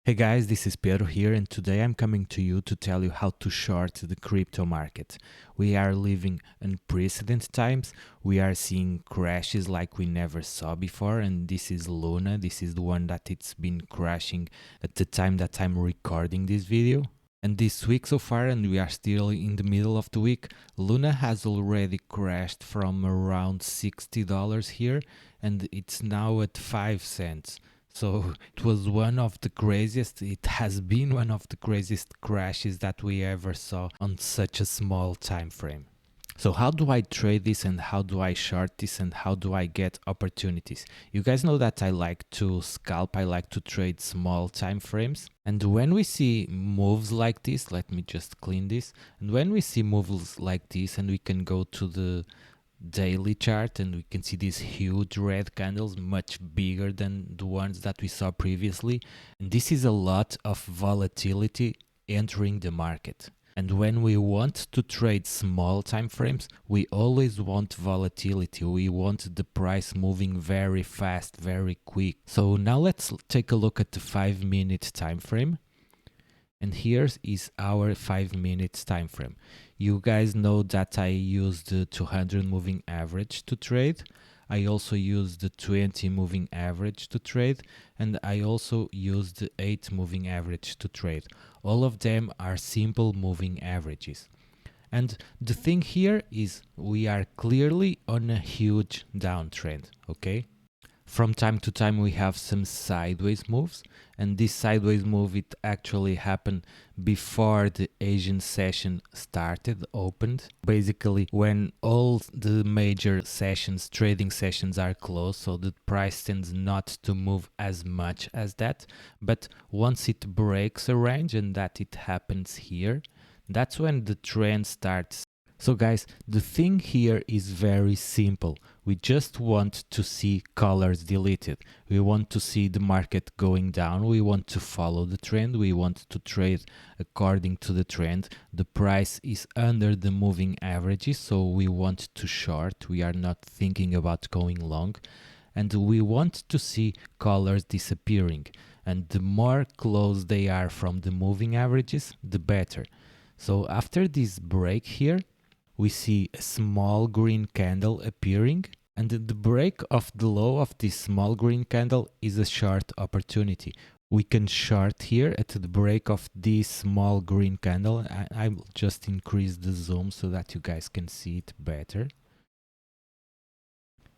Hey guys, this is Pedro here, and today I'm coming to you to tell you how to short the crypto market. We are living unprecedented times. We are seeing crashes like we never saw before, and this is Luna. This is the one that it's been crashing at the time that I'm recording this video. And this week so far, and we are still in the middle of the week, Luna has already crashed from around $60 here, and it's now at 5 cents. So it was one of the craziest, it has been one of the craziest crashes that we ever saw on such a small time frame. So how do I trade this, and how do I short this, and how do I get opportunities? You guys know that I like to scalp, I like to trade small time frames. And when we see moves like this, let me just clean this. And when we see moves like this, and we can go to the daily chart and we can see these huge red candles, much bigger than the ones that we saw previously, and this is a lot of volatility entering the market. And when we want to trade small time frames, we always want volatility. We want the price moving very fast, very quick. So now let's take a look at the 5-minute time frame. And here is our 5-minute time frame. You guys know that I use the 200 moving average to trade. I also use the 20 moving average to trade, and I also use the 8 moving average to trade. All of them are simple moving averages. And the thing here is we are clearly on a huge downtrend, okay? From time to time we have some sideways moves, and this sideways move, it actually happened before the Asian session opened. Basically when all the major sessions, trading sessions are closed, so the price tends not to move as much as that. But once it breaks a range, and that it happens here, that's when the trend starts. So guys, the thing here is very simple. We just want to see colors deleted. We want to see the market going down. We want to follow the trend. We want to trade according to the trend. The price is under the moving averages, so we want to short. We are not thinking about going long. And we want to see colors disappearing. And the more close they are from the moving averages, the better. So after this break here, we see a small green candle appearing, and the break of the low of this small green candle is a short opportunity. We can short here at the break of this small green candle. I'll just increase the zoom so that you guys can see it better.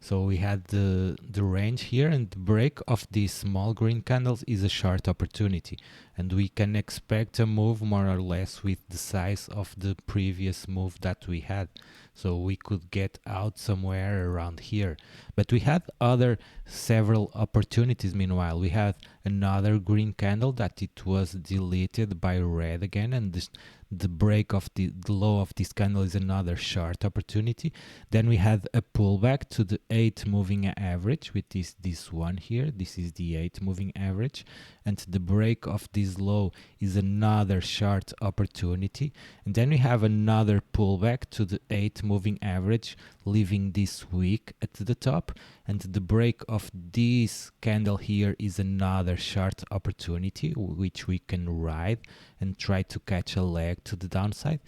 So we had the range here, and the break of these small green candles is a short opportunity, and we can expect a move more or less with the size of the previous move that we had. So we could get out somewhere around here. But we had several opportunities meanwhile. We had another green candle that it was deleted by red again, and the break of the low of this candle is another short opportunity. Then we had a pullback to the 8 moving average, which is this one here. This is the 8 moving average, and the break of this low is another short opportunity. And then we have another pullback to the 8 moving average, leaving this wick at the top, and the break of this candle here is another short opportunity which we can ride and try to catch a leg to the downside.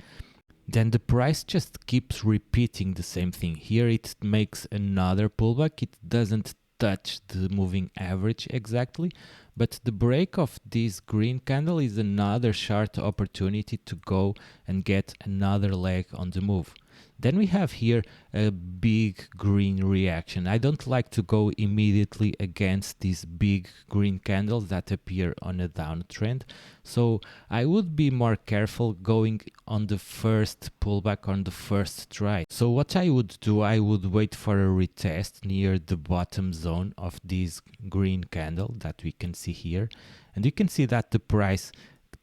Then the price just keeps repeating the same thing. Here it makes another pullback. It doesn't touch the moving average exactly, but the break of this green candle is another short opportunity to go and get another leg on the move. Then we have here a big green reaction. I don't like to go immediately against these big green candles that appear on a downtrend. So I would be more careful going on the first pullback, on the first try. So what I would do, I would wait for a retest near the bottom zone of this green candle that we can see here. And you can see that the price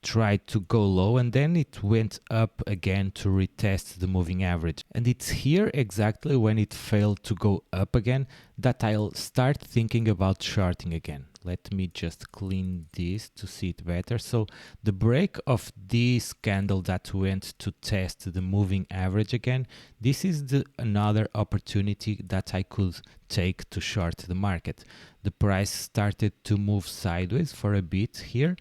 tried to go low, and then it went up again to retest the moving average. And it's here exactly when it failed to go up again that I'll start thinking about shorting again. Let me just clean this to see it better. So the break of this candle that went to test the moving average again, this is another opportunity that I could take to short the market. The price started to move sideways for a bit here,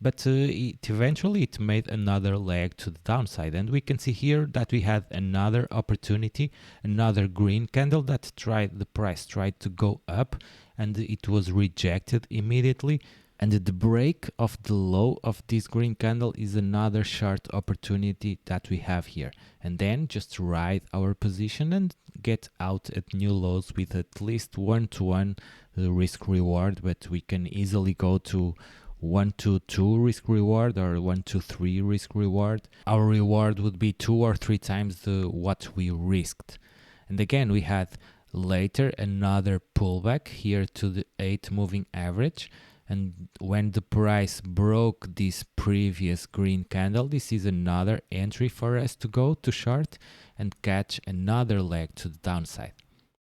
but it made another leg to the downside, and we can see here that we had another opportunity, another green candle that the price tried to go up, and it was rejected immediately. And the break of the low of this green candle is another short opportunity that we have here. And then just ride our position and get out at new lows with at least 1-to-1 risk reward, but we can easily go to 1-to-2 risk reward or 1-to-3 risk reward. Our reward would be 2 or 3 times what we risked. And again, we had later another pullback here to the 8 moving average. And when the price broke this previous green candle, this is another entry for us to go to short and catch another leg to the downside.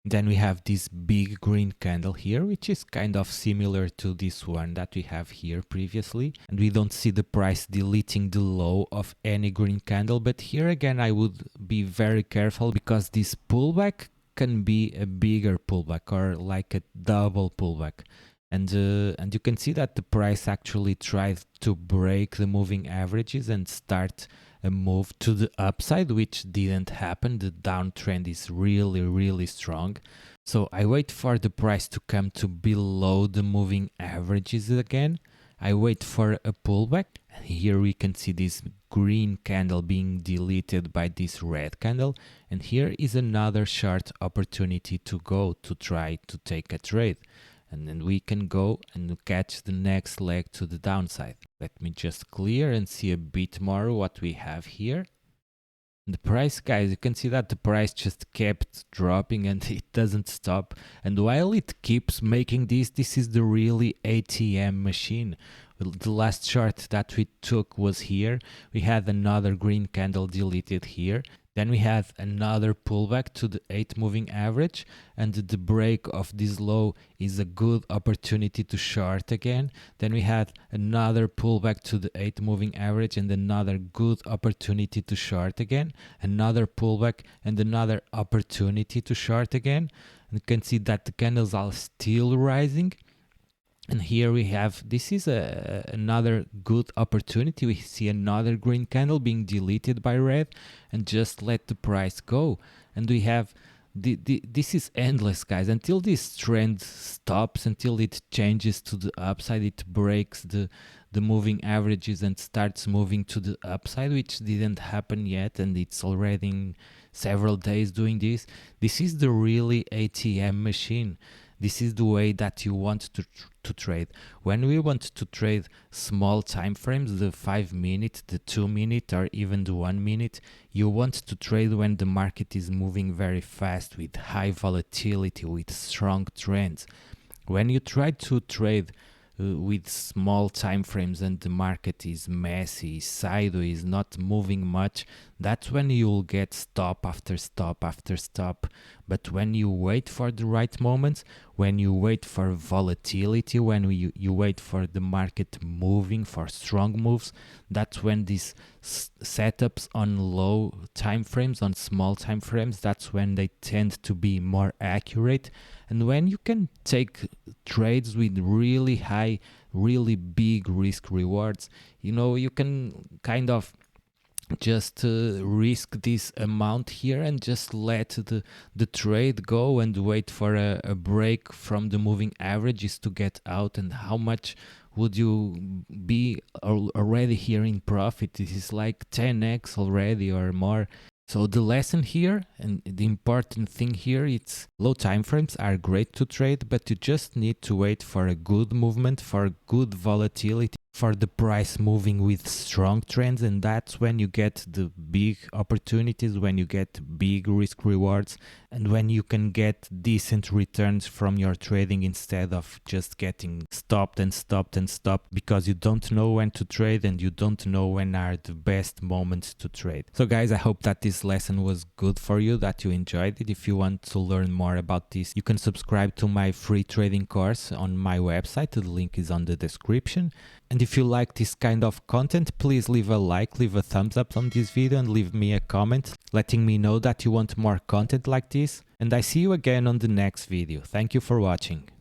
Then we have this big green candle here, which is kind of similar to this one that we have here previously. And we don't see the price deleting the low of any green candle. But here again, I would be very careful because this pullback can be a bigger pullback or like a double pullback. And you can see that the price actually tried to break the moving averages and start a move to the upside, which didn't happen. The downtrend is really, really strong. So I wait for the price to come to below the moving averages again. I wait for a pullback. Here we can see this green candle being deleted by this red candle. And here is another short opportunity to go to try to take a trade. And then we can go and catch the next leg to the downside. Let me just clear and see a bit more what we have here. The price, guys, you can see that the price just kept dropping and it doesn't stop. And while it keeps making this is the really ATM machine. The last short that we took was here. We had another green candle deleted here. Then we had another pullback to the 8 moving average, and the break of this low is a good opportunity to short again. Then we had another pullback to the 8 moving average and another good opportunity to short again. Another pullback and another opportunity to short again. And you can see that the candles are still rising. And here we have, this is another good opportunity. We see another green candle being deleted by red and just let the price go. And we have, this is endless, guys. Until this trend stops, until it changes to the upside, it breaks the moving averages and starts moving to the upside, which didn't happen yet. And it's already in several days doing this. This is the really ATM machine. This is the way that you want to trade. When we want to trade small time frames, the 5 minute, the 2 minute, or even the 1 minute, you want to trade when the market is moving very fast with high volatility, with strong trends. When you try to trade with small time frames and the market is messy, sideways, not moving much, that's when you'll get stop after stop after stop. But when you wait for the right moments, when you wait for volatility, when you wait for the market moving, for strong moves, that's when these setups on low time frames, on small time frames, that's when they tend to be more accurate. And when you can take trades with really high, really big risk rewards, you know, you can kind of just risk this amount here and just let the trade go and wait for a break from the moving averages to get out. And how much would you be already here in profit? This is like 10x already or more. So the lesson here and the important thing here, it's low time frames are great to trade, but you just need to wait for a good movement, for good volatility, for the price moving with strong trends, and that's when you get the big opportunities, when you get big risk rewards, and when you can get decent returns from your trading instead of just getting stopped and stopped and stopped because you don't know when to trade and you don't know when are the best moments to trade. So guys, I hope that this lesson was good for you, that you enjoyed it. If you want to learn more about this, you can subscribe to my free trading course on my website. The link is on the description. And if you like this kind of content, please leave a like, leave a thumbs up on this video and leave me a comment letting me know that you want more content like this. And I see you again on the next video. Thank you for watching.